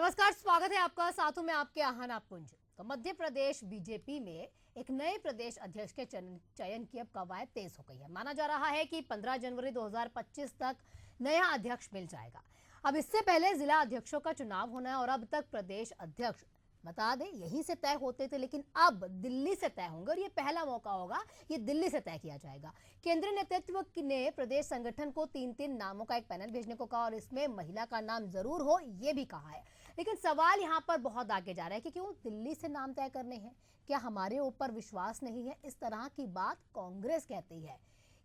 नमस्कार, स्वागत है आपका। साथों में आपके आहना पुंज। तो मध्य प्रदेश बीजेपी में एक नए प्रदेश अध्यक्ष के चयन की अब कवायद तेज हो गई है। माना जा रहा है कि 15 जनवरी 2025 तक नया अध्यक्ष मिल जाएगा। अब इससे पहले जिला अध्यक्षों का चुनाव होना है और अब तक प्रदेश अध्यक्ष बता दें यहीं से तय होते थे, लेकिन अब दिल्ली से तय होंगे और ये पहला मौका होगा, ये दिल्ली से तय किया जाएगा। केंद्रीय नेतृत्व ने प्रदेश संगठन को 3-3 नामों का एक पैनल भेजने को कहा और इसमें महिला का नाम जरूर हो, ये भी कहा है। लेकिन सवाल यहाँ पर बहुत आगे जा रहा है कि क्यों दिल्ली से नाम तय करने हैं? क्या हमारे ऊपर विश्वास नहीं है? इस तरह की बात कांग्रेस कहती है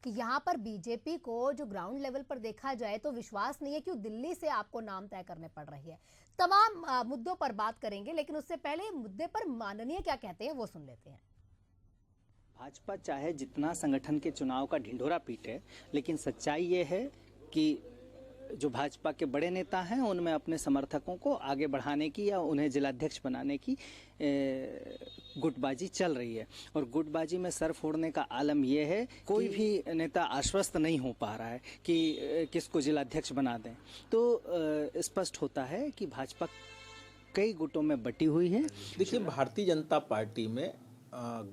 कि यहाँ पर बीजेपी को जो ग्राउंड लेवल पर देखा जाए तो विश्वास नहीं है, क्यों दिल्ली से आपको नाम तय करने पड़ रही है। तमाम मुद्दों पर बात करेंगे, लेकिन उससे पहले मुद्दे पर माननीय क्या कहते हैं वो सुन लेते हैं। भाजपा चाहे जितना संगठन के चुनाव का ढिंढोरा पीटे, लेकिन सच्चाई ये है कि जो भाजपा के बड़े नेता हैं उनमें अपने समर्थकों को आगे बढ़ाने की या उन्हें जिलाध्यक्ष बनाने की गुटबाजी चल रही है। और गुटबाजी में सर फोड़ने का आलम यह है, कोई भी नेता आश्वस्त नहीं हो पा रहा है कि किसको जिलाध्यक्ष बना दें। तो स्पष्ट होता है कि भाजपा कई गुटों में बटी हुई है। देखिए, भारतीय जनता पार्टी में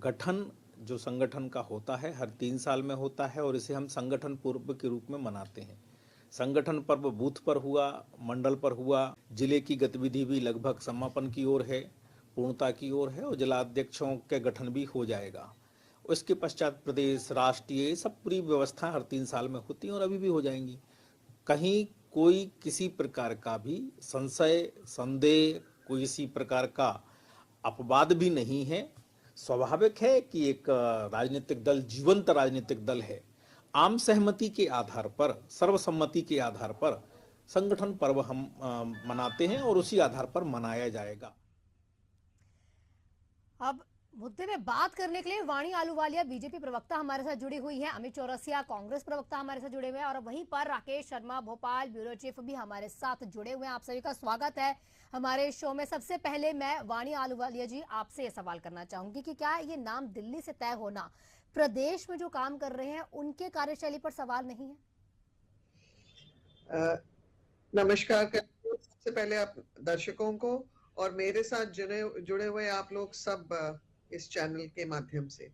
गठन जो संगठन का होता है हर 3 साल में होता है और इसे हम संगठन पर्व के रूप में मनाते हैं। संगठन पर्व बूथ पर हुआ, मंडल पर हुआ, जिले की गतिविधि भी लगभग समापन की ओर है, पूर्णता की ओर है और जिलाध्यक्षों के गठन भी हो जाएगा। उसके पश्चात प्रदेश, राष्ट्रीय, सब पूरी व्यवस्था हर 3 साल में होती है और अभी भी हो जाएंगी। कहीं कोई किसी प्रकार का भी संशय, संदेह, कोई इसी प्रकार का अपवाद भी नहीं है। स्वाभाविक है कि एक राजनीतिक दल जीवंत राजनीतिक दल है। आम सहमति के आधार पर, सर्वसम्मति के आधार पर संगठन पर्व हम मनाते हैं और उसी आधार पर मनाया जाएगा। अब मुद्दे में बात करने के लिए वाणी आलूवालिया बीजेपी प्रवक्ता हमारे साथ जुड़ी हुई है, अमित चौरसिया कांग्रेस प्रवक्ता हमारे साथ जुड़े हुए हैं और वहीं पर राकेश शर्मा भोपाल ब्यूरो चीफ भी हमारे साथ जुड़े हुए हैं। आप सभी का स्वागत है हमारे शो में। सबसे पहले मैं वाणी आलूवालिया जी आपसे ये सवाल करना चाहूंगी कि क्या ये नाम दिल्ली से तय होना प्रदेश में जो काम कर रहे हैं उनके कार्यशैली पर सवाल नहीं है? नमस्कार। सबसे पहले आप दर्शकों को और मेरे साथ जुड़े हुए आप लोग सब इस चैनल के माध्यम से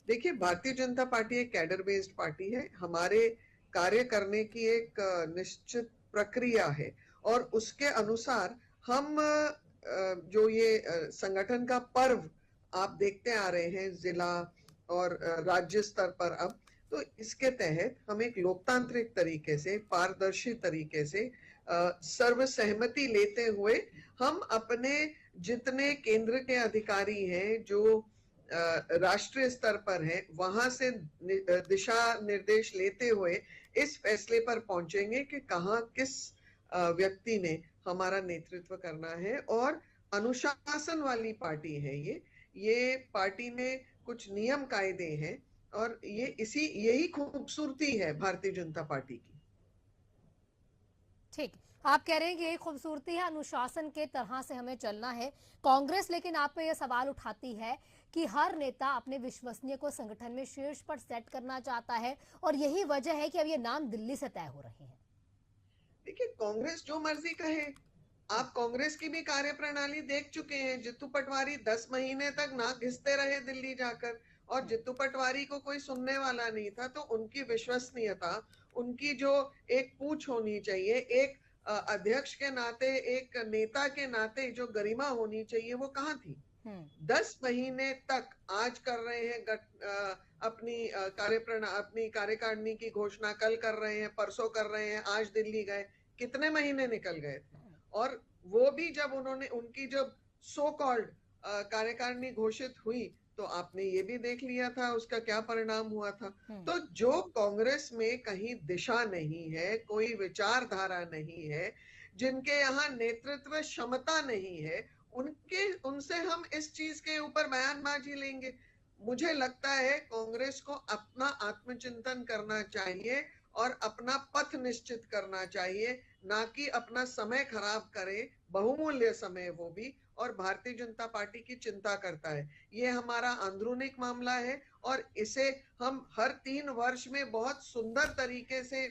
देखिए, भारतीय जनता पार्टी एक कैडर बेस्ड पार्टी है। हमारे कार्य करने की एक निश्चित प्रक्रिया है और उसके अनुसार हम जो ये संगठन का पर्व आप देखते आ रहे हैं जिला और राज्य स्तर पर, अब तो इसके तहत हम एक लोकतांत्रिक तरीके से, पारदर्शी तरीके से, सर्वसहमति लेते हुए हम अपने जितने केंद्र के अधिकारी हैं जो राष्ट्रीय स्तर पर हैं, वहां से दिशा निर्देश लेते हुए इस फैसले पर पहुंचेंगे कि कहां किस व्यक्ति ने हमारा नेतृत्व करना है। और अनुशासन वाली पार्टी है ये पार्टी में कुछ नियम कायदे हैं और यही खूबसूरती है भारतीय जनता पार्टी की। ठीक, आप कह रहे हैं कि यही खूबसूरती है, अनुशासन के तरह से हमें चलना है। कांग्रेस लेकिन आप पे यह सवाल उठाती है कि हर नेता अपने विश्वसनीय को संगठन में शीर्ष पर सेट करना चाहता है और यही वजह है कि अब ये नाम दिल्ली से तय हो रहे हैं। देखिए, कांग्रेस जो मर्जी कहे, आप कांग्रेस की भी कार्यप्रणाली देख चुके हैं। जितू पटवारी 10 महीने तक ना घिसते रहे दिल्ली जाकर और जितू पटवारी को कोई सुनने वाला नहीं था, तो उनकी विश्वसनीयता, उनकी जो एक पूछ होनी चाहिए, एक अध्यक्ष के नाते, एक नेता के नाते जो गरिमा होनी चाहिए, वो कहाँ थी? 10 महीने तक आज कर रहे हैं अपनी कार्यकारिणी की घोषणा, कल कर रहे हैं, परसों कर रहे हैं, आज दिल्ली गए, कितने महीने निकल गए। और वो भी जब उनकी जब सो कॉल्ड कार्यकारिणी घोषित हुई तो आपने ये भी देख लिया था उसका क्या परिणाम हुआ था। तो जो कांग्रेस में कहीं दिशा नहीं है, कोई विचारधारा नहीं है, जिनके यहाँ नेतृत्व क्षमता नहीं है, उनसे हम इस चीज के ऊपर बयानबाजी लेंगे? मुझे लगता है कांग्रेस को अपना आत्मचिंतन करना चाहिए और अपना पथ निश्चित करना चाहिए, ना कि अपना समय खराब करे, बहुमूल्य समय वो भी, और भारतीय जनता पार्टी की चिंता करता है। ये हमारा आंदरूनिक मामला है और इसे हम हर 3 वर्ष में बहुत सुंदर तरीके से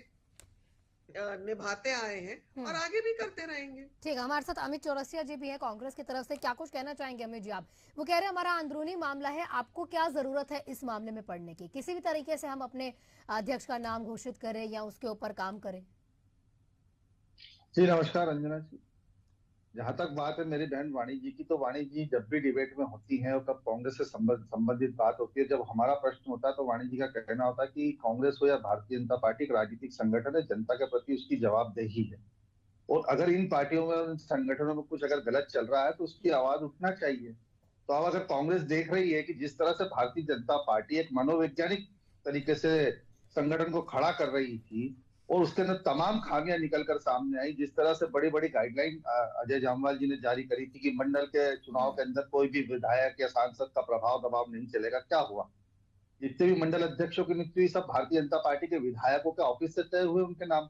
निभाते आए हैं और आगे भी करते रहेंगे। ठीक है, हमारे साथ अमित चौरसिया जी भी हैं कांग्रेस की तरफ से। क्या कुछ कहना चाहेंगे अमित जी आप? वो कह रहे हैं हमारा अंदरूनी मामला है, आपको क्या जरूरत है इस मामले में पढ़ने की? किसी भी तरीके से हम अपने अध्यक्ष का नाम घोषित करें या उसके ऊपर काम करें? जी नमस्कार रंजना जी। जहां तक बात है मेरी बहन वाणी जी की, तो वाणी जी जब भी डिबेट में होती हैं और कब कांग्रेस से संबंधित बात होती है, जब हमारा प्रश्न होता है तो वाणी जी का कहना होता है कि कांग्रेस हो या भारतीय जनता पार्टी एक राजनीतिक संगठन है, जनता के प्रति उसकी जवाबदेही है। और अगर इन पार्टियों में, इन संगठनों में कुछ अगर गलत चल रहा है तो उसकी आवाज उठना चाहिए। तो अब अगर कांग्रेस देख रही है कि जिस तरह से भारतीय जनता पार्टी एक मनोवैज्ञानिक तरीके से संगठन को खड़ा कर रही थी और उसके अंदर तमाम खामियां निकल कर सामने आई, जिस तरह से बड़ी बड़ी गाइडलाइन अजय जामवाल जी ने जारी करी थी कि मंडल के चुनाव के अंदर कोई भी विधायक या सांसद का प्रभाव दबाव नहीं चलेगा, क्या हुआ? जितने भी मंडल अध्यक्षों की नियुक्ति हुई सब भारतीय जनता पार्टी के विधायकों के ऑफिस से तय हुए उनके नाम।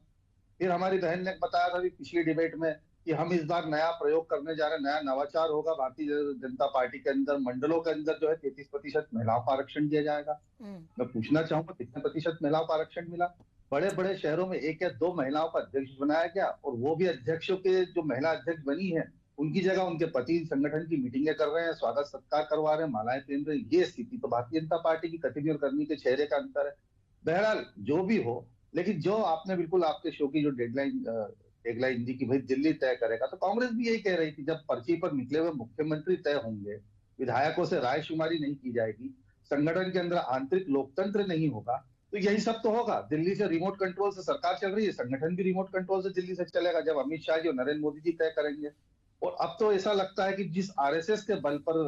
फिर हमारी बहन ने बताया था पिछली डिबेट में कि हम इस बार नया प्रयोग करने जा रहे हैं, नया नवाचार होगा भारतीय जनता पार्टी के अंदर। मंडलों के अंदर जो है 33% महिलाओं का आरक्षण दिया जाएगा। मैं पूछना चाहूंगा कितने प्रतिशत महिलाओं का आरक्षण मिला? बड़े बड़े शहरों में 1 या 2 महिलाओं का अध्यक्ष बनाया गया, और वो भी अध्यक्षों के जो महिला अध्यक्ष बनी है उनकी जगह उनके पति संगठन की मीटिंगें कर रहे हैं, स्वागत सत्कार करवा रहे हैं, मालाएं पहन रहे हैं। ये स्थिति तो भारतीय जनता पार्टी की कथनी और करनी के चेहरे का अंतर है। बहरहाल जो भी हो, लेकिन जो आपने बिल्कुल आपके शो की जो टैगलाइन दी कि भाई दिल्ली तय करेगा, तो कांग्रेस भी यही कह रही थी जब पर्ची पर निकले हुए मुख्यमंत्री तय होंगे, विधायकों से रायशुमारी नहीं की जाएगी, संगठन के अंदर आंतरिक लोकतंत्र नहीं होगा, तो यही सब तो होगा। दिल्ली से रिमोट कंट्रोल से सरकार चल रही है, संगठन भी रिमोट कंट्रोल से दिल्ली से चलेगा जब अमित शाह जी और नरेंद्र मोदी जी तय करेंगे। और अब तो ऐसा लगता है कि जिस आरएसएस के बल पर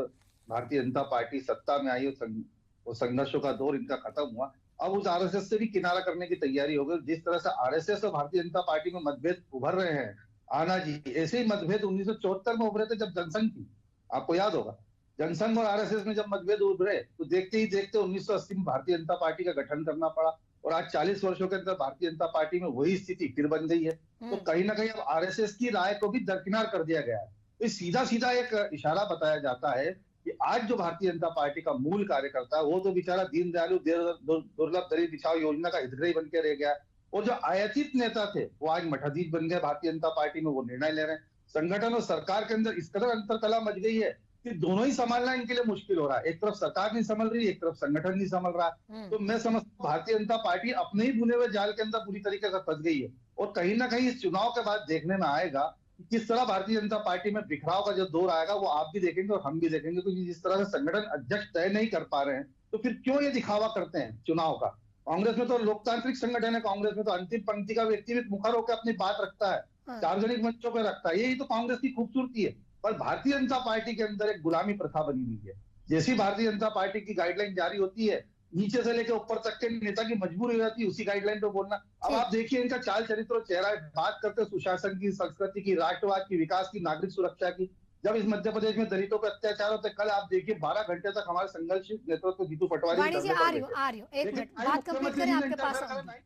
भारतीय जनता पार्टी सत्ता में आई और संघर्षों का दौर इनका खत्म हुआ, अब उस आरएसएस से भी किनारा करने की तैयारी हो गई। जिस तरह से आरएसएस और भारतीय जनता पार्टी में मतभेद उभर रहे हैं, आना जी ऐसे ही मतभेद 1974 में उभरे थे जब जनसंघ थी, आपको याद होगा। जनसंघ और आरएसएस में जब मतभेद उभरे तो देखते ही देखते 1980 में भारतीय जनता पार्टी का गठन करना पड़ा, और आज 40 वर्षों के अंदर भारतीय जनता पार्टी में वही स्थिति फिर बन गई है। तो कहीं ना कहीं अब आरएसएस की राय को भी दरकिनार कर दिया गया है। तो सीधा सीधा एक इशारा बताया जाता है कि आज जो भारतीय जनता पार्टी का मूल कार्यकर्ता है वो तो बेचारा दीनदयालु दुर्लभ दलित बिछाओ योजना का हितग्राही बन के रह गया, और जो आयातित नेता थे वो आज मठाधीश बन गए भारतीय जनता पार्टी में, वो निर्णय ले रहे हैं। संगठन और सरकार के अंदर इस कदर अंतरकला मच गई है कि दोनों ही संभालना इनके लिए मुश्किल हो रहा है। एक तरफ सरकार नहीं संभल रही, एक तरफ संगठन नहीं संभल रहा है। तो मैं समझता हूँ भारतीय जनता पार्टी अपने ही बुने हुए जाल के अंदर पूरी तरीके से फंस गई है, और कहीं ना कहीं इस चुनाव के बाद देखने में आएगा किस तरह भारतीय जनता पार्टी में बिखराव का जो दौर आएगा वो आप भी देखेंगे और हम भी देखेंगे। क्योंकि जिस तरह से संगठन अध्यक्ष तय नहीं कर पा रहे हैं तो फिर क्यों ये दिखावा करते हैं चुनाव का? कांग्रेस में तो लोकतांत्रिक संगठन है, कांग्रेस में तो अंतिम पंक्ति का व्यक्ति भी मुखर होकर अपनी बात रखता है, सार्वजनिक मंचों पर रखता है, यही तो कांग्रेस की खूबसूरती है। पर भारतीय जनता पार्टी के अंदर एक गुलामी प्रथा बनी हुई है। जैसी भारतीय जनता पार्टी की गाइडलाइन जारी होती है, नीचे से लेकर ऊपर तक के नेता की मजबूरी हो जाती है उसी गाइडलाइन पे बोलना। अब आप देखिए इनका चाल चरित्र और चेहरा, बात करते सुशासन की, संस्कृति की, राष्ट्रवाद की, विकास की, नागरिक सुरक्षा की। जब इस मध्य प्रदेश में दलितों पर अत्याचार होते, कल आप देखिए 12 घंटे तक हमारे संघर्ष नेतृत्व जीतू पटवारी वाणी जी आ रही हूँ, एक मिनट बात कंप्लीट करें, आपके पास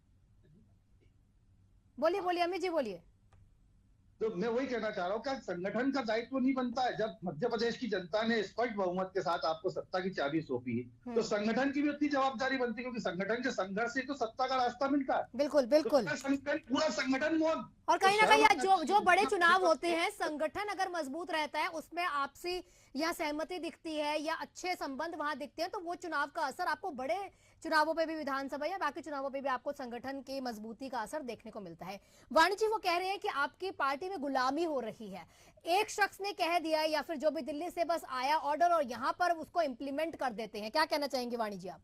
बोलिए बोलिए अमित जी बोलिए। तो मैं वही कहना चाह रहा हूँ कि संगठन का दायित्व नहीं बनता है। जब मध्य प्रदेश की जनता ने स्पष्ट बहुमत के साथ आपको सत्ता की चाबी सौंपी तो संगठन की भी उतनी जवाबदारी बनती है, क्योंकि संगठन के संघर्ष से तो सत्ता का रास्ता मिलता है। बिल्कुल बिल्कुल। तो पूरा संगठन मौन, और कहीं ना कहीं जो बड़े चुनाव होते हैं, संगठन अगर मजबूत रहता है, उसमें आपसी या सहमति दिखती है या अच्छे संबंध वहां दिखते हैं, तो वो चुनाव का असर आपको बड़े चुनावों पे भी, विधानसभा या बाकी चुनावों पे भी आपको संगठन की मजबूती का असर देखने को मिलता है। वाणी जी वो कह रहे हैं कि आपकी पार्टी में गुलामी हो रही है, एक शख्स ने कह दिया या फिर जो भी दिल्ली से बस आया ऑर्डर और यहाँ पर उसको इम्प्लीमेंट कर देते हैं। क्या कहना चाहेंगे वाणी जी आप?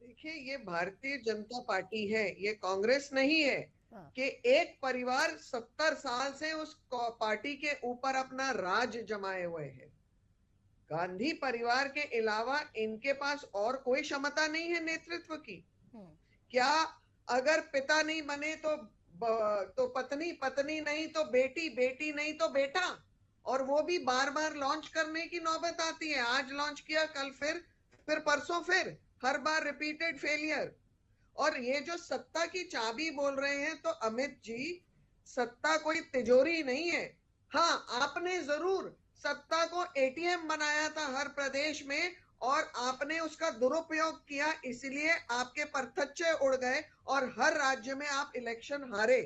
देखिए ये भारतीय जनता पार्टी है, ये कांग्रेस नहीं है कि एक परिवार 70 साल से उस पार्टी के ऊपर अपना राज जमाए हुए है। गांधी परिवार के अलावा इनके पास और कोई क्षमता नहीं है नेतृत्व की। क्या अगर पिता नहीं बने तो पत्नी, पत्नी नहीं तो बेटी, बेटी नहीं तो बेटा, और वो भी बार बार लॉन्च करने की नौबत आती है। आज लॉन्च किया, कल फिर परसों फिर, हर बार रिपीटेड फेलियर। और ये जो सत्ता की चाबी बोल रहे हैं, तो अमित जी सत्ता कोई तिजोरी नहीं है। हाँ, आपने जरूर सत्ता को एटीएम बनाया था हर प्रदेश में, और आपने उसका दुरुपयोग किया, इसलिए आपके परतच्चे उड़ गए और हर राज्य में आप इलेक्शन हारे।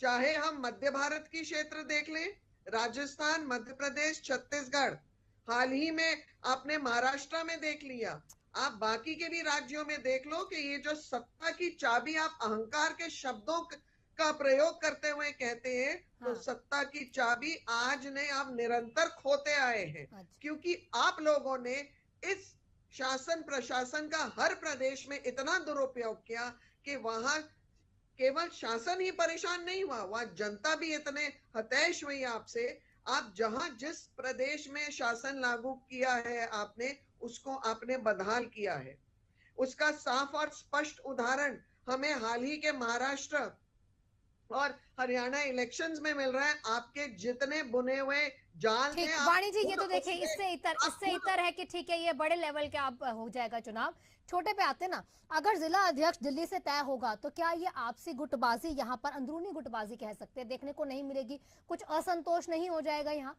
चाहे हम मध्य भारत की क्षेत्र देख लें, राजस्थान, मध्य प्रदेश, छत्तीसगढ़, हाल ही में आपने महाराष्ट्र में देख लिया, आप बाकी के भी राज्यों में देख लो कि ये जो सत्ता की चाबी आप अहंकार के शब्दों का प्रयोग करते हुए कहते हैं, तो सत्ता की चाबी आज ने आप निरंतर खोते आए हैं, क्योंकि आप लोगों ने इस शासन प्रशासन का हर प्रदेश में इतना दुरुपयोग किया कि वहां केवल शासन ही परेशान नहीं हुआ, वहां जनता भी इतने हतैश हुई आपसे। आप जहां जिस प्रदेश में शासन लागू किया है आपने, उसको आपने बदहाल किया है। उसका साफ और स्पष्ट उदाहरण हमें हाल ही के महाराष्ट्र और हरियाणा इलेक्शंस में मिल रहा है। आपके जितने बुने हुए जाल थे, वाणी जी, ये तो देखिए इससे इतर है कि ठीक है ये बड़े लेवल के आप हो जाएगा चुनाव, छोटे पे आते ना, अगर जिला अध्यक्ष दिल्ली से तय होगा तो क्या ये आपसी गुटबाजी, यहाँ पर अंदरूनी गुटबाजी कह सकते हैं, देखने को नहीं मिलेगी? कुछ असंतोष नहीं हो जाएगा यहाँ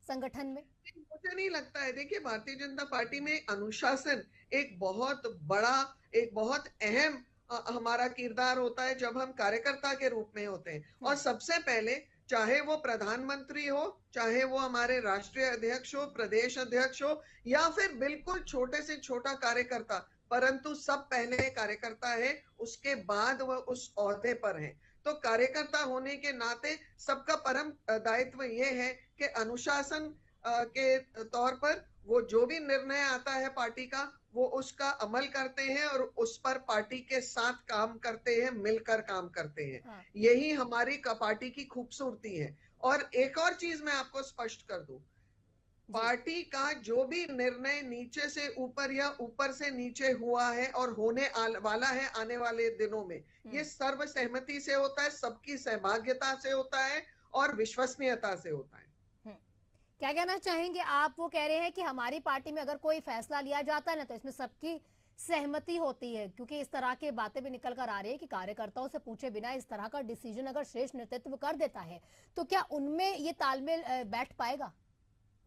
संगठन में? मुझे नहीं लगता है। देखिए, भारतीय जनता पार्टी में अनुशासन एक बहुत बड़ा, एक बहुत अहम हमारा किरदार होता है जब हम कार्यकर्ता के रूप में होते हैं। और सबसे पहले, चाहे वो प्रधानमंत्री हो, चाहे वो हमारे राष्ट्रीय अध्यक्ष हो, प्रदेश अध्यक्ष हो, या फिर बिल्कुल छोटे से छोटा कार्यकर्ता, परंतु सब पहले कार्यकर्ता है, उसके बाद वह उस ओहदे पर है। तो कार्यकर्ता होने के नाते सबका परम दायित्व ये है कि अनुशासन के तौर पर वो जो भी निर्णय आता है पार्टी का, वो उसका अमल करते हैं और उस पर पार्टी के साथ काम करते हैं, मिलकर काम करते हैं। यही हमारी पार्टी की खूबसूरती है। और एक और चीज मैं आपको स्पष्ट कर दूं, पार्टी का जो भी निर्णय नीचे से ऊपर या ऊपर से नीचे हुआ है और होने वाला है आने वाले दिनों में, ये सर्व सहमति से होता है, सबकी सहभागिता से होता है और विश्वसनीयता से होता है। क्या कहना चाहेंगे आप? वो कह रहे हैं कि हमारी पार्टी में अगर कोई फैसला लिया जाता है ना, तो इसमें सबकी सहमति होती है, क्योंकि इस तरह की बातें भी निकल कर आ रही है कि कार्यकर्ताओं से पूछे बिना इस तरह का डिसीजन अगर शीर्ष नेतृत्व कर देता है, तो क्या उनमें ये तालमेल बैठ पाएगा,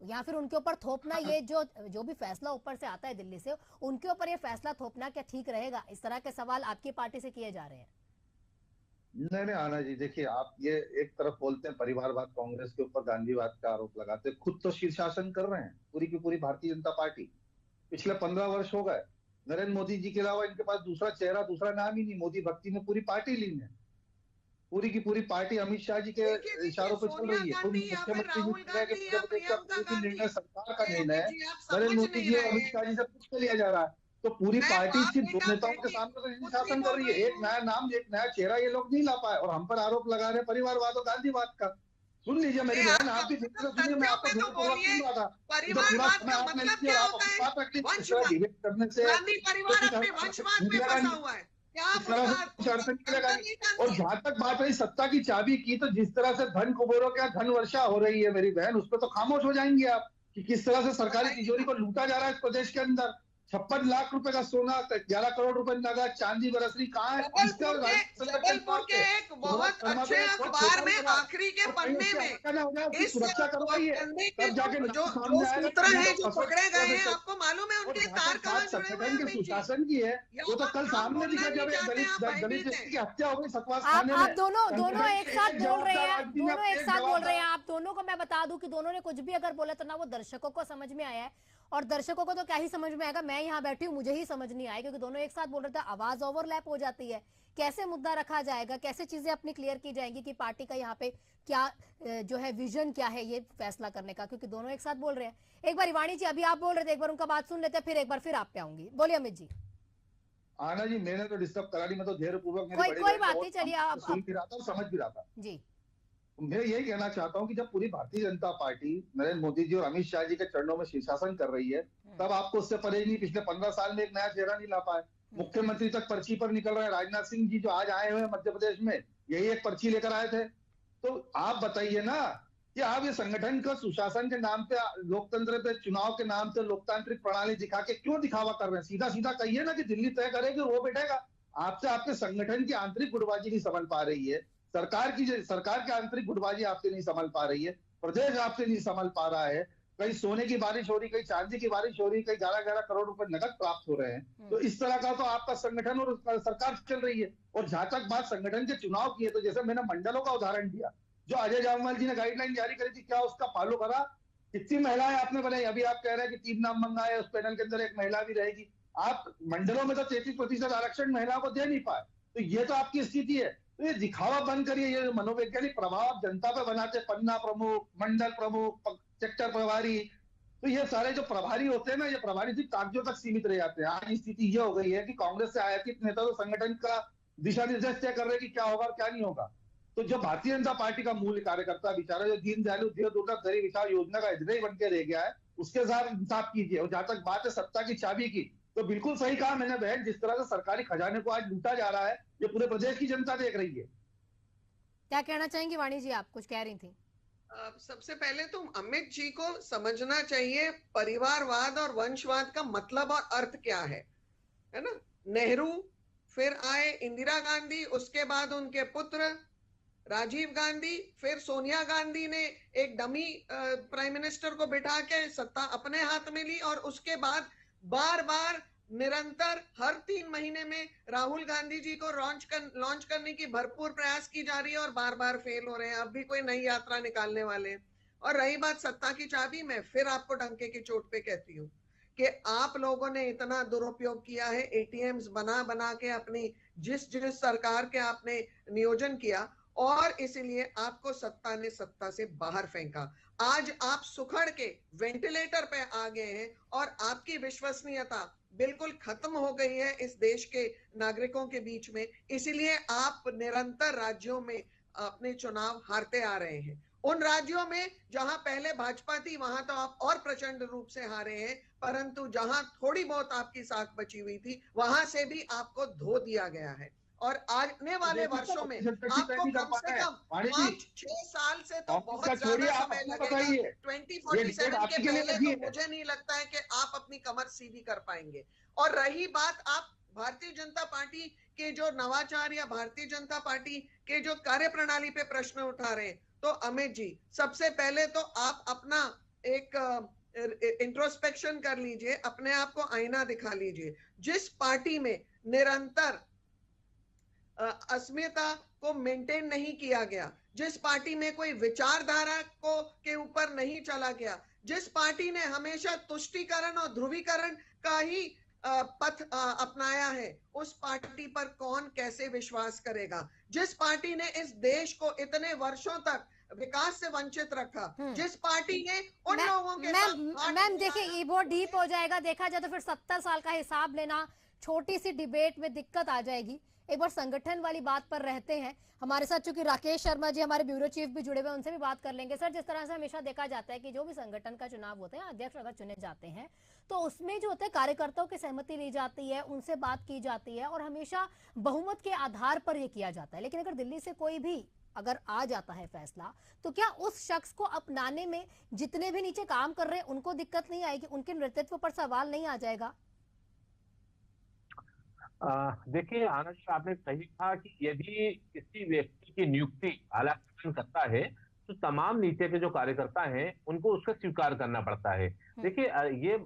या फिर उनके ऊपर थोपना, ये जो भी फैसला ऊपर से आता है दिल्ली से, उनके ऊपर ये फैसला थोपना क्या ठीक रहेगा? इस तरह के सवाल आपकी पार्टी से किए जा रहे हैं। नहीं आना जी, देखिए, आप ये एक तरफ बोलते हैं परिवारवाद, कांग्रेस के ऊपर गांधीवाद का आरोप लगाते हैं, खुद तो शीर्षासन कर रहे हैं पूरी की पूरी भारतीय जनता पार्टी। पिछले 15 वर्ष हो गए, नरेंद्र मोदी जी के अलावा इनके पास दूसरा चेहरा, दूसरा नाम ही नहीं। मोदी भक्ति में पूरी पार्टी लीन है, पूरी की पूरी पार्टी अमित शाह जी के इशारों पर चल रही है। मुख्यमंत्री जी निर्णय सरकार का निर्णय है, नरेंद्र मोदी जी और अमित शाह जी से पूछ लिया जा रहा है। तो पूरी पार्टी सिर्फ दो नेताओं के सामने तो शासन कर रही है, एक नया नाम, एक नया चेहरा ये लोग नहीं ला पाए, और हम पर आरोप लगा रहे परिवारवाद और गांधीवाद का। सुन लीजिए मेरी बहन, आप भी सुनिए, मैं आपको सुन रहा था, परिवारवाद का मतलब क्या होता है? डिबेट करने से गांधी परिवार अपने वंशवाद में फंसा हुआ है। और जहां तक बात रही सत्ता की चाबी की, तो जिस तरह से धन कुबेरों के धन वर्षा हो रही है मेरी बहन, उस पर तो खामोश हो जाएंगे आप कि किस तरह से सरकारी तिजोरी को लूटा जा रहा है इस प्रदेश के अंदर। 56 लाख रुपए का सोना, 11 करोड़ रुपए नगद, चांदी बरसरी कहाँ है? जबलपुर के एक बहुत अच्छे अखबार में आखिरी के पन्ने में इस सुरक्षा करवाइए, तब जाके जो सूत्र हैं जो पकड़े गए हैं, आपको मालूम है उनके तार कहाँ जुड़े हुए हैं? सुशासन की है वो तो कल सामने दिखा, जब दलित व्यक्ति की हत्या हो गई सकवास थाने में। आप दोनों एक साथ बोल रहे हैं, दोनों एक साथ बोल रहे हैं। आप दोनों को मैं बता दूं कि दोनों ने कुछ भी अगर बोला तो ना वो दर्शकों को समझ में आया है, और दर्शकों को तो क्या ही समझ में आएगा, मैं यहाँ बैठी हूँ मुझे ही समझ नहीं आया, क्योंकि दोनों एक साथ बोल रहे थे, आवाज ओवरलैप हो जाती है। कैसे मुद्दा रखा जाएगा, कैसे चीजें अपनी क्लियर की जाएंगी कि पार्टी का यहाँ पे क्या जो है विजन क्या है ये फैसला करने का, क्योंकि दोनों एक साथ बोल रहे हैं। एक बार वाणी जी, अभी आप बोल रहे थे, एक बार उनका बात सुन लेते हैं, फिर एक बार फिर आप पे आऊंगी। बोलिए अमित जी। आना जी, मैंने तो डिस्टर्ब करा नहीं, मैं तो धैर्यपूर्वक कोई बात नहीं, चलिए आप सुन भी रहा था और समझ भी रहा था जी। मैं यही कहना चाहता हूं कि जब पूरी भारतीय जनता पार्टी नरेंद्र मोदी जी और अमित शाह जी के चरणों में शीर्षासन कर रही है, तब आपको उससे परहेज नहीं। पिछले 15 साल में एक नया चेहरा नहीं ला पाए, मुख्यमंत्री तक पर्ची पर निकल रहे हैं। राजनाथ सिंह जी जो आज आए हुए हैं मध्य प्रदेश में, यही एक पर्ची लेकर आए थे। तो आप बताइए ना कि आप ये संगठन का सुशासन के नाम पे, लोकतंत्र पे, चुनाव के नाम पे लोकतांत्रिक प्रणाली दिखा के क्यों दिखावा कर रहे हैं? सीधा सीधा कहिए ना कि दिल्ली तय करेगी, वो बैठेगा। आपसे आपके संगठन की आंतरिक गुटबाजी नहीं संभल पा रही है, सरकार की आंतरिक गुटबाजी आपसे नहीं संभल पा रही है, प्रदेश आपसे नहीं संभल पा रहा है, कहीं सोने की बारिश हो रही, कहीं चांदी की बारिश हो रही, कहीं 11-11 करोड़ रुपए नकद प्राप्त हो रहे हैं। तो इस तरह का तो आपका संगठन और सरकार चल रही है। और जहां तक बात संगठन के चुनाव की है, तो जैसे मैंने मंडलों का उदाहरण दिया, जो अजय जामवाल जी ने गाइडलाइन जारी करी थी, क्या उसका फॉलो करा? कितनी महिलाएं आपने बनाई? अभी आप कह रहे हैं कि 3 नाम मंगाए, उस पैनल के अंदर एक महिला भी रहेगी। आप मंडलों में तो 33% आरक्षण महिलाओं को दे नहीं पाए। तो ये तो आपकी स्थिति है। तो ये दिखावा बंद करिए। ये मनोवैज्ञानिक प्रभाव आप जनता पे बनाते, पन्ना प्रमुख, मंडल प्रमुख, सेक्टर प्रभारी, तो ये सारे जो प्रभारी होते हैं ना, ये प्रभारी सिर्फ कागजों तक सीमित रह जाते हैं। आज स्थिति ये हो गई है कि कांग्रेस से आयातित नेता तो संगठन का दिशा निर्देश तय कर रहे हैं कि क्या होगा और क्या नहीं होगा। तो जो भारतीय जनता पार्टी का मूल कार्यकर्ता बेचारा, जो दीनदयाल दुर्लभ गरीब विकास योजना का एजेंडा बन के रह गया है, उसके साथ इंसाफ कीजिए। और जहां तक बात है सत्ता की चाबी की, तो बिल्कुल सही कहा मैंने बहन, जिस तरह से सरकारी खजाने को आज लूटा जा रहा है, ये पूरे प्रदेश की जनता देख रही है। क्या कहना चाहेंगी वाणी जी, आप कुछ कह रही थी? सबसे पहले तो अमित जी को समझना चाहिए परिवारवाद और वंशवाद का मतलब और अर्थ क्या है ना। नेहरू, फिर आए इंदिरा गांधी, उसके बाद उनके पुत्र राजीव गांधी, फिर सोनिया गांधी ने एक डमी प्राइम मिनिस्टर को बिठा के सत्ता अपने हाथ में ली, और उसके बाद बार बार निरंतर हर 3 महीने में राहुल गांधी जी को लॉन्च करने की भरपूर प्रयास की जा रही है और बार बार फेल हो रहे हैं। अब भी कोई नई यात्रा निकालने वाले हैं। और रही बात सत्ता की चाबी, मैं फिर आपको डंके की चोट पे कहती हूँ कि आप लोगों ने इतना दुरुपयोग किया है, एटीएम्स बना बना के अपनी जिस सरकार के आपने नियोजन किया, और इसलिए आपको सत्ता ने सत्ता से बाहर फेंका। आज आप सुखड़ के वेंटिलेटर पे आ गए हैं और आपकी विश्वसनीयता बिल्कुल खत्म हो गई है इस देश के नागरिकों के बीच में। इसीलिए आप निरंतर राज्यों में अपने चुनाव हारते आ रहे हैं। उन राज्यों में जहां पहले भाजपा थी, वहां तो आप और प्रचंड रूप से हारे हैं, परंतु जहां थोड़ी बहुत आपकी साख बची हुई थी, वहां से भी आपको धो दिया गया है। और आने वाले वर्षों में आपको कम से कम 5-6 साल से तो बहुत ज्यादा समय लगेगा। 2047 के पहले तो मुझे नहीं लगता है कि आप अपनी कमर सीधी कर पाएंगे। और रही बात आप भारतीय जनता पार्टी के जो नवाचार या भारतीय जनता पार्टी के जो कार्यप्रणाली पे प्रश्न उठा रहे हैं, तो अमित जी, सबसे पहले तो आप अपना एक इंट्रोस्पेक्शन कर लीजिए, अपने आप को आईना दिखा लीजिए। जिस पार्टी में निरंतर अस्मिता को मेंटेन नहीं किया गया, जिस पार्टी में कोई विचारधारा को के ऊपर नहीं चला गया, जिस पार्टी ने हमेशा तुष्टीकरण और ध्रुवीकरण का ही पथ अपनाया है, उस पार्टी पर कौन कैसे विश्वास करेगा? जिस पार्टी ने इस देश को इतने वर्षों तक विकास से वंचित रखा, जिस पार्टी ने उन लोगों के मैम देखिए, ये बहुत डीप हो जाएगा। देखा जाए तो फिर 70 साल का हिसाब लेना छोटी सी डिबेट में दिक्कत आ जाएगी। एक बार संगठन वाली बात पर रहते हैं। हमारे साथ चूंकि राकेश शर्मा जी हमारे ब्यूरो चीफ भी जुड़े हुए हैं, उनसे भी बात कर लेंगे। सर, जिस तरह से हमेशा देखा जाता है कि जो भी संगठन का चुनाव होता है, अध्यक्ष अगर चुने जाते हैं तो उसमें जो होता है कार्यकर्ताओं की सहमति ली जाती है, उनसे बात की जाती है और हमेशा बहुमत के आधार पर यह किया जाता है। लेकिन अगर दिल्ली से कोई भी अगर आ जाता है फैसला, तो क्या उस शख्स को अपनाने में जितने भी नीचे काम कर रहे हैं उनको दिक्कत नहीं आएगी? उनके नेतृत्व पर सवाल नहीं आ जाएगा? देखिए आनंद, आपने सही कहा कि यदि किसी व्यक्ति की नियुक्ति आलाकमान करता है तो तमाम नीचे के जो कार्यकर्ता हैं उनको उसका स्वीकार करना पड़ता है। देखिए ये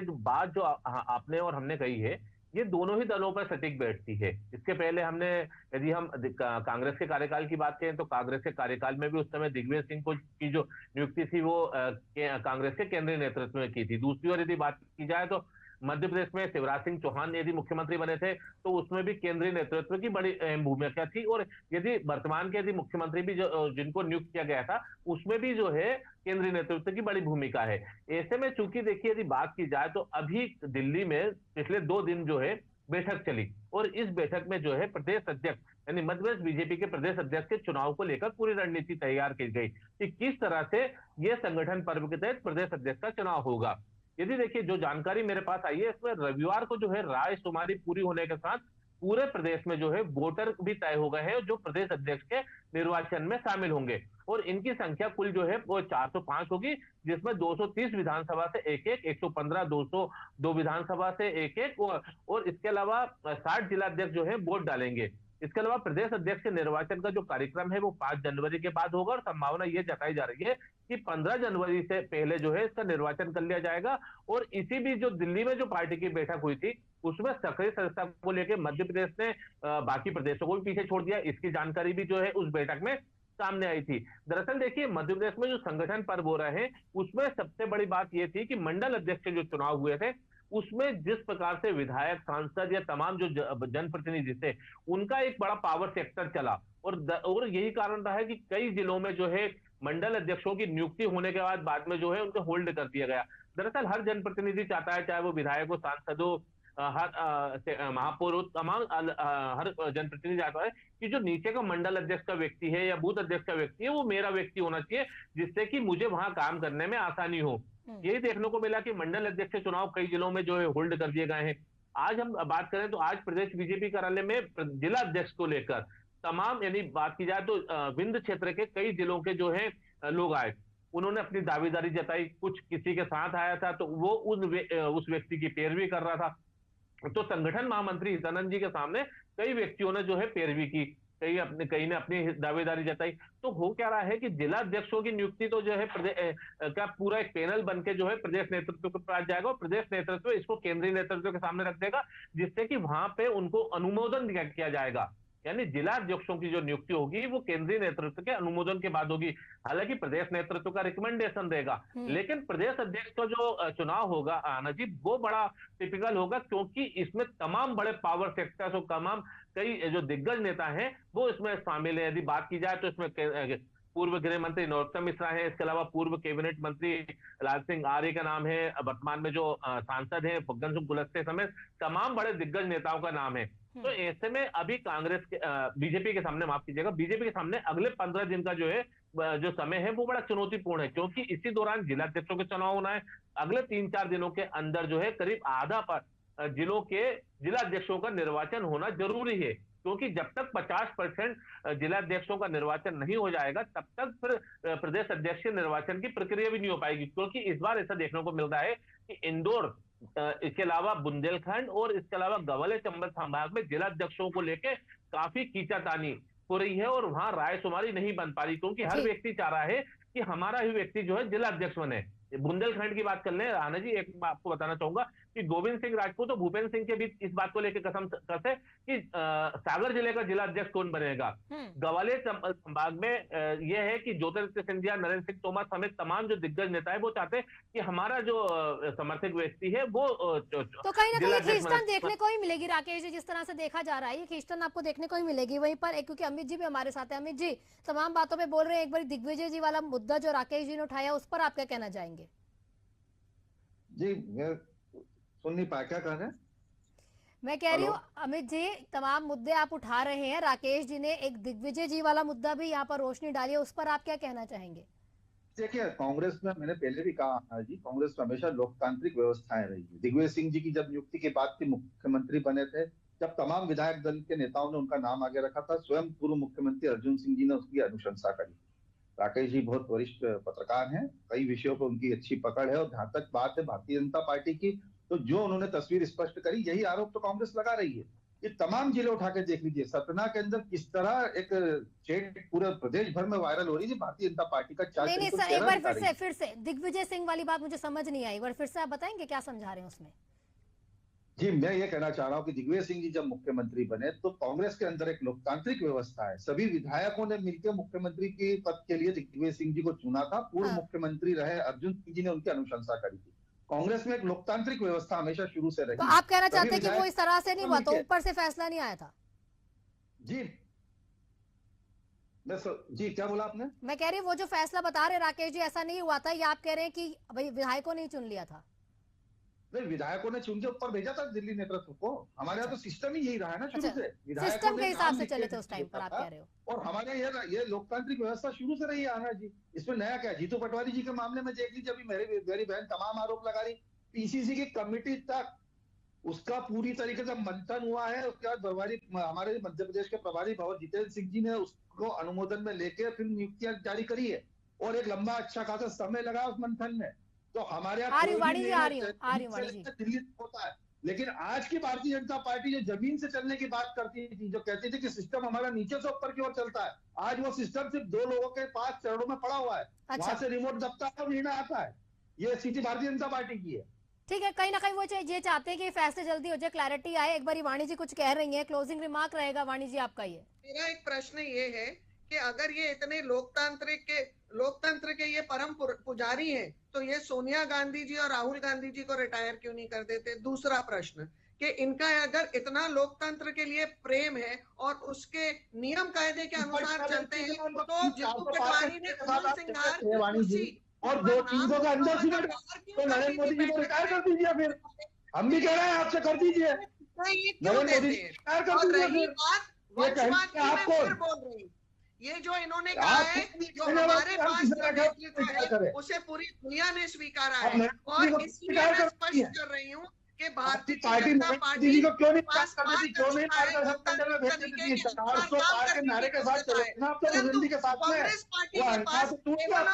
बात जो आपने और हमने कही है, ये दोनों ही दलों पर सटीक बैठती है। इसके पहले हमने, यदि हम कांग्रेस के कार्यकाल की बात करें तो कांग्रेस के कार्यकाल में भी उस समय दिग्विजय सिंह को की जो नियुक्ति थी वो कांग्रेस के केंद्रीय नेतृत्व में की थी। दूसरी ओर यदि बात की जाए तो मध्य प्रदेश में शिवराज सिंह चौहान यदि मुख्यमंत्री बने थे तो उसमें भी केंद्रीय नेतृत्व की बड़ी अहम भूमिका थी। और यदि वर्तमान के यदि मुख्यमंत्री भी जिनको नियुक्त किया गया था उसमें भी जो है केंद्रीय नेतृत्व की बड़ी भूमिका है। ऐसे में चूंकि देखिए यदि बात की जाए तो अभी दिल्ली में पिछले 2 दिन जो है बैठक चली और इस बैठक में जो है प्रदेश अध्यक्ष यानी मध्य प्रदेश बीजेपी के प्रदेश अध्यक्ष के चुनाव को लेकर पूरी रणनीति तैयार की गई कि किस तरह से ये संगठन पर्व के तहत प्रदेश अध्यक्ष का चुनाव होगा। यदि देखिए जो जानकारी मेरे पास आई है इसमें रविवार को जो है राय शुमारी पूरी होने के साथ पूरे प्रदेश में जो है वोटर भी तय हो गए हैं जो प्रदेश अध्यक्ष के निर्वाचन में शामिल होंगे और इनकी संख्या कुल जो है वो 405 होगी, जिसमें 230 विधानसभा से एक-एक, 115 202 विधानसभा से एक-एक और इसके अलावा 60 जिला अध्यक्ष जो है वोट डालेंगे। इसके अलावा प्रदेश अध्यक्ष के निर्वाचन का जो कार्यक्रम है वो 5 जनवरी के बाद होगा और संभावना ये जताई जा रही है कि 15 जनवरी से पहले जो है इसका निर्वाचन कर लिया जाएगा। और इसी बीच जो दिल्ली में जो पार्टी की बैठक हुई थी उसमें सक्रिय सदस्यता को लेकर मध्य प्रदेश ने बाकी प्रदेशों को भी पीछे छोड़ दिया। इसकी जानकारी भी जो है उस बैठक में सामने आई थी। दरअसल देखिए, मध्य प्रदेश में जो संगठन पर्व हो रहे हैं उसमें सबसे बड़ी बात यह थी कि मंडल अध्यक्ष के जो चुनाव हुए थे उसमें जिस प्रकार से विधायक, सांसद या तमाम जो जनप्रतिनिधि थे उनका एक बड़ा पावर सेक्टर चला और यही कारण रहा है कि कई जिलों में जो है मंडल अध्यक्षों की नियुक्ति होने के बाद में जो है उनको होल्ड कर दिया गया। दरअसल हर जनप्रतिनिधि चाहता है, चाहे वो विधायक हो, सांसद हो, हर महापौर हो, तमाम हर जनप्रतिनिधि चाहता है कि जो नीचे का मंडल अध्यक्ष का व्यक्ति है या बूथ अध्यक्ष का व्यक्ति है वो मेरा व्यक्ति होना चाहिए, जिससे कि मुझे वहां काम करने में आसानी हो। यही देखने को मिला कि मंडल अध्यक्ष के चुनाव कई जिलों में जो है होल्ड कर दिए गए हैं। आज हम बात करें तो आज प्रदेश बीजेपी कार्यालय में जिला अध्यक्ष को लेकर तमाम, यानी बात की जाए तो विंध्य क्षेत्र के कई जिलों के जो है लोग आए, उन्होंने अपनी दावेदारी जताई। कुछ किसी के साथ आया था तो वो उस व्यक्ति की पैरवी कर रहा था। तो संगठन महामंत्री हितानंद जी के सामने कई व्यक्तियों ने जो है पैरवी की, कई ने अपनी दावेदारी जताई। तो हो क्या रहा है कि जिला अध्यक्षों की नियुक्ति तो जो है का पूरा एक पैनल बनके जो है प्रदेश नेतृत्व के पास जाएगा और प्रदेश नेतृत्व इसको केंद्रीय नेतृत्व के सामने रख देगा, जिससे कि वहां पे उनको अनुमोदन किया जाएगा। यानी जिला अध्यक्षों की जो नियुक्ति होगी वो केंद्रीय नेतृत्व के अनुमोदन के बाद होगी। हालांकि प्रदेश नेतृत्व का रिकमेंडेशन रहेगा, लेकिन प्रदेश अध्यक्ष का जो चुनाव होगा आनंद जी, वो बड़ा टिपिकल होगा, क्योंकि इसमें तमाम बड़े पावर सेक्टर्स और तमाम कई जो दिग्गज नेता हैं वो इसमें शामिल है। यदि बात की जाए तो इसमें पूर्व गृह मंत्री नरोत्तम मिश्रा है, इसके अलावा पूर्व कैबिनेट मंत्री लाल सिंह आर्य का नाम है, वर्तमान में जो सांसद है फग्गन सिंह कुलस्ते समेत तमाम बड़े दिग्गज नेताओं का नाम है। तो ऐसे में अभी कांग्रेस के बीजेपी के सामने, माफ कीजिएगा, बीजेपी के सामने अगले 15 दिन का जो है जो समय है वो बड़ा चुनौतीपूर्ण है, क्योंकि इसी दौरान जिला अध्यक्षों के चुनाव होना है। अगले 3-4 दिनों के अंदर जो है करीब आधा पर जिलों के जिला अध्यक्षों का निर्वाचन होना जरूरी है, क्योंकि जब तक 50% जिला अध्यक्षों का निर्वाचन नहीं हो जाएगा तब तक फिर प्रदेश अध्यक्ष के निर्वाचन की प्रक्रिया भी नहीं हो पाएगी। क्योंकि इस बार ऐसा देखने को मिल रहा है कि इंदौर, इसके अलावा बुंदेलखंड और इसके अलावा ग्वालियर चंबल संभाग में जिला अध्यक्षों को लेकर काफी खींचातानी हो रही है और वहां रायशुमारी नहीं बन पा रही, क्योंकि हर व्यक्ति चाह रहा है कि हमारा ही व्यक्ति जो है जिला अध्यक्ष बने। बुंदेलखंड की बात कर लें राणा जी, एक बात आपको बताना चाहूंगा कि गोविंद सिंह राजपूत और भूपेंद्र सिंह के बीच इस बात को लेकर कसम कसे कि सागर जिले का जिला अध्यक्ष कौन बनेगा। ग्वालियर संभाग में यह है कि ज्योतिरादित्य सिंधिया, नरेंद्र सिंह तोमर समेत तमाम जो दिग्गज नेता है वो चाहते हैं कि हमारा जो समर्थक व्यक्ति है वो तो कहीं ना कहीं खींचतान देखने को ही मिलेगी राकेश जी, जिस तरह से देखा जा रहा है ये खींचतान आपको देखने को ही मिलेगी वहीं पर। क्योंकि अमित जी भी हमारे साथ है। अमित जी तमाम बातों पे बोल रहे हैं, एक बार दिग्विजय जी वाला मुद्दा जो राकेश जी ने उठाया उस पर आप क्या कहना चाहेंगे? जी मैं सुन नहीं पाया, क्या कह रहे हैं? मैं कह रही हूँ अमित जी, तमाम मुद्दे आप उठा रहे हैं, राकेश जी ने एक दिग्विजय जी वाला मुद्दा भी यहाँ पर रोशनी डाली है, उस पर आप क्या कहना चाहेंगे? देखिए, कांग्रेस में मैंने पहले भी कहा जी, कांग्रेस में हमेशा लोकतांत्रिक व्यवस्थाएं रही है। दिग्विजय सिंह जी की जब नियुक्ति के बाद के मुख्यमंत्री बने थे, जब तमाम विधायक दल के नेताओं ने उनका नाम आगे रखा था, स्वयं पूर्व मुख्यमंत्री अर्जुन सिंह जी ने उसकी अनुशंसा करी। राकेश जी बहुत वरिष्ठ पत्रकार हैं, कई विषयों पर उनकी अच्छी पकड़ है। और जहां तक बात है भारतीय जनता पार्टी की, तो जो उन्होंने तस्वीर स्पष्ट करी, यही आरोप तो कांग्रेस लगा रही है। ये तमाम जिले उठा के देख लीजिए, सतना के अंदर किस तरह एक चैट पूरे प्रदेश भर में वायरल हो रही है भारतीय जनता पार्टी का। नहीं सर, एक बार फिर से दिग्विजय सिंह वाली बात मुझे समझ नहीं आई, एक बार फिर से आप बताएंगे क्या समझा रहे हैं उसमें? जी मैं ये कहना चाह रहा हूँ कि दिग्विजय सिंह जी जब मुख्यमंत्री बने तो कांग्रेस के अंदर एक लोकतांत्रिक व्यवस्था है। सभी विधायकों ने मिलकर मुख्यमंत्री के पद के लिए दिग्विजय सिंह जी को चुना था। पूर्व मुख्यमंत्री रहे अर्जुन सिंह जी ने उनकी अनुशंसा करी थी। कांग्रेस में एक लोकतांत्रिक व्यवस्था हमेशा शुरू से रही। तो आप कहना चाहते हैं कि वो इस तरह से नहीं हुआ, तो ऊपर से फैसला नहीं आया था? जी क्या बोला आपने? मैं कह रही हूँ वो जो फैसला बता रहे राकेश जी ऐसा नहीं हुआ था, या आप कह रहे हैं कि भाई विधायकों ने चुन लिया था? नहीं, विधायकों ने चुन के ऊपर भेजा था दिल्ली नेतृत्व को। हमारे यहाँ तो सिस्टम ही यही रहा है ना शुरू से, सिस्टम के हिसाब से चले थे उस टाइम पर, आप कह रहे हो। और हमारे ये लोकतांत्रिक व्यवस्था शुरू से रही है आना जी। इसमें नया क्या है? जीतू पटवारी जी के मामले में देख लीजिए, अभी मेरी बहन तमाम आरोप लगा रही, पीसीसी की कमेटी तक उसका पूरी तरीके से मंथन हुआ है। उसके बाद हमारे मध्य प्रदेश के प्रभारी भवन जितेंद्र सिंह जी ने उसको अनुमोदन में लेके फिर नियुक्तियां जारी करी है, और एक लंबा अच्छा खासा समय लगा उस मंथन में। तो हमारे यहाँ दिल्ली होता है, लेकिन आज की भारतीय जनता पार्टी जो जमीन से चलने की बात करती थी, जो कहती थी कि सिस्टम हमारा नीचे से ऊपर की ओर चलता है, आज वो सिस्टम सिर्फ 2 लोगों के पास चरणों में पड़ा हुआ है। अच्छा। वहां से रिमोट दबता है और निर्णय आता है। ये स्थिति भारतीय जनता पार्टी की है। ठीक है, कहीं ना कहीं वो ये चाहते हैं कि फैसले जल्दी हो जाए, क्लैरिटी आए। एक बार वाणी जी कुछ कह रही हैं, क्लोजिंग रिमार्क रहेगा वाणी जी आपका ये। मेरा एक प्रश्न ये है कि अगर ये इतने लोकतंत्र के ये परम पुजारी हैं, तो ये सोनिया गांधी जी और राहुल गांधी जी को रिटायर क्यों नहीं कर देते? दूसरा प्रश्न कि इनका अगर इतना लोकतंत्र के लिए प्रेम है और उसके नियम कायदे के अनुसार चलते हैं, तो जिसको पटवारी ने उमंग सिंगार कुर्सी और 200-300 का अंदर सीमेंट तो नरेंद्र मोदी जी को रिटायर कर दीजिए। फिर हम भी कह रहे हैं आपसे, कर दीजिए। क्यों देते हैं? और रही बात वंशवाद की, मैं फिर बोल रही हूँ, ये जो इन्होंने कहा है, जो हमारे पास जो नेतृत्व है उसे पूरी दुनिया ने स्वीकारा है। और इसलिए मैं स्पष्ट कर रही हूँ कि भारतीय जनता पार्टी को क्यों नहीं पास करती, क्यों नहीं परंतु कांग्रेस पार्टी के पास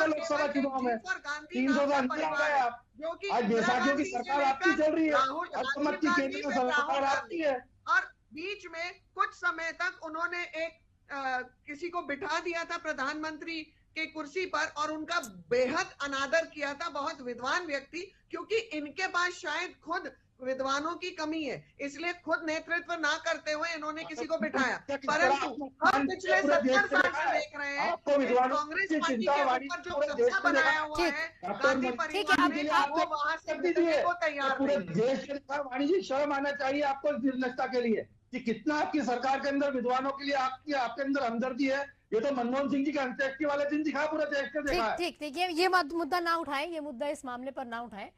लोकसभा चुनाव में गांधी 300 का अंतर आ गया। जो कि आज बैसाखियों की सरकार आपकी चल रही है, राहुल की केंद्र में सरकार आपकी है। और बीच में कुछ समय तक उन्होंने एक किसी को बिठा दिया था प्रधानमंत्री के कुर्सी पर और उनका बेहद अनादर किया था, बहुत विद्वान व्यक्ति, क्योंकि इनके पास शायद खुद विद्वानों की कमी है, इसलिए खुद नेतृत्व ना करते हुए इन्होंने किसी को बिठाया। परंतु हम पिछले 70 साल से देख रहे हैं कांग्रेस पार्टी के ऊपर जो कब्जा बनाया हुआ है गांधी परिवार ने, वो वहां से निकलने को तैयार पूरे नहीं। देश के वाणी जी शर्म आना चाहिए आपको निर्लजता के लिए कि कितना आपकी सरकार के अंदर विद्वानों के लिए आपके अंदर हमदर्दी है। ये तो मनमोहन सिंह जी का अंत्येष्टि वाले दिन दिखा, पूरे देश के देखा है। ठीक, ये मुद्दा ना उठाएं, ये मुद्दा इस मामले पर ना उठाएं।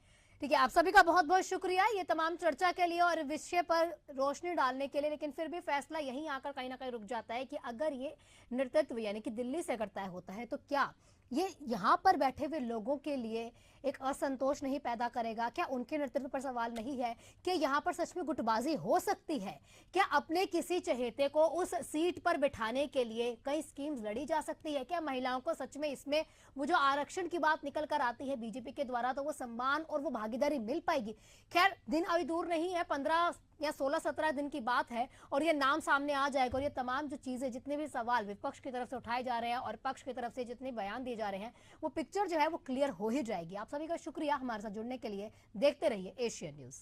ठीक है, आप सभी का बहुत बहुत शुक्रिया ये तमाम चर्चा के लिए और विषय पर रोशनी डालने के लिए। लेकिन फिर भी फैसला यहीं आकर कहीं ना कहीं रुक जाता है कि अगर ये नेतृत्व यानी कि दिल्ली से अगर तय होता है, तो क्या ये यहाँ पर बैठे हुए लोगों के लिए एक असंतोष नहीं पैदा करेगा? क्या उनके नेतृत्व पर सवाल नहीं है कि यहाँ पर सच में गुटबाजी हो सकती है? क्या अपने किसी चहेते को उस सीट पर बिठाने के लिए कई स्कीम्स लड़ी जा सकती है? क्या महिलाओं को सच में इसमें वो जो आरक्षण की बात निकल कर आती है बीजेपी के द्वारा, तो वो सम्मान और वो भागीदारी मिल पाएगी? खैर, दिन अभी दूर नहीं है, 15 या 16-17 दिन की बात है और ये नाम सामने आ जाएगा। और ये तमाम जो चीजें, जितने भी सवाल विपक्ष की तरफ से उठाए जा रहे हैं और पक्ष की तरफ से जितने बयान दिए जा रहे हैं, वो पिक्चर जो है वो क्लियर हो ही जाएगी। आप सभी का शुक्रिया हमारे साथ जुड़ने के लिए। देखते रहिए एशियन न्यूज।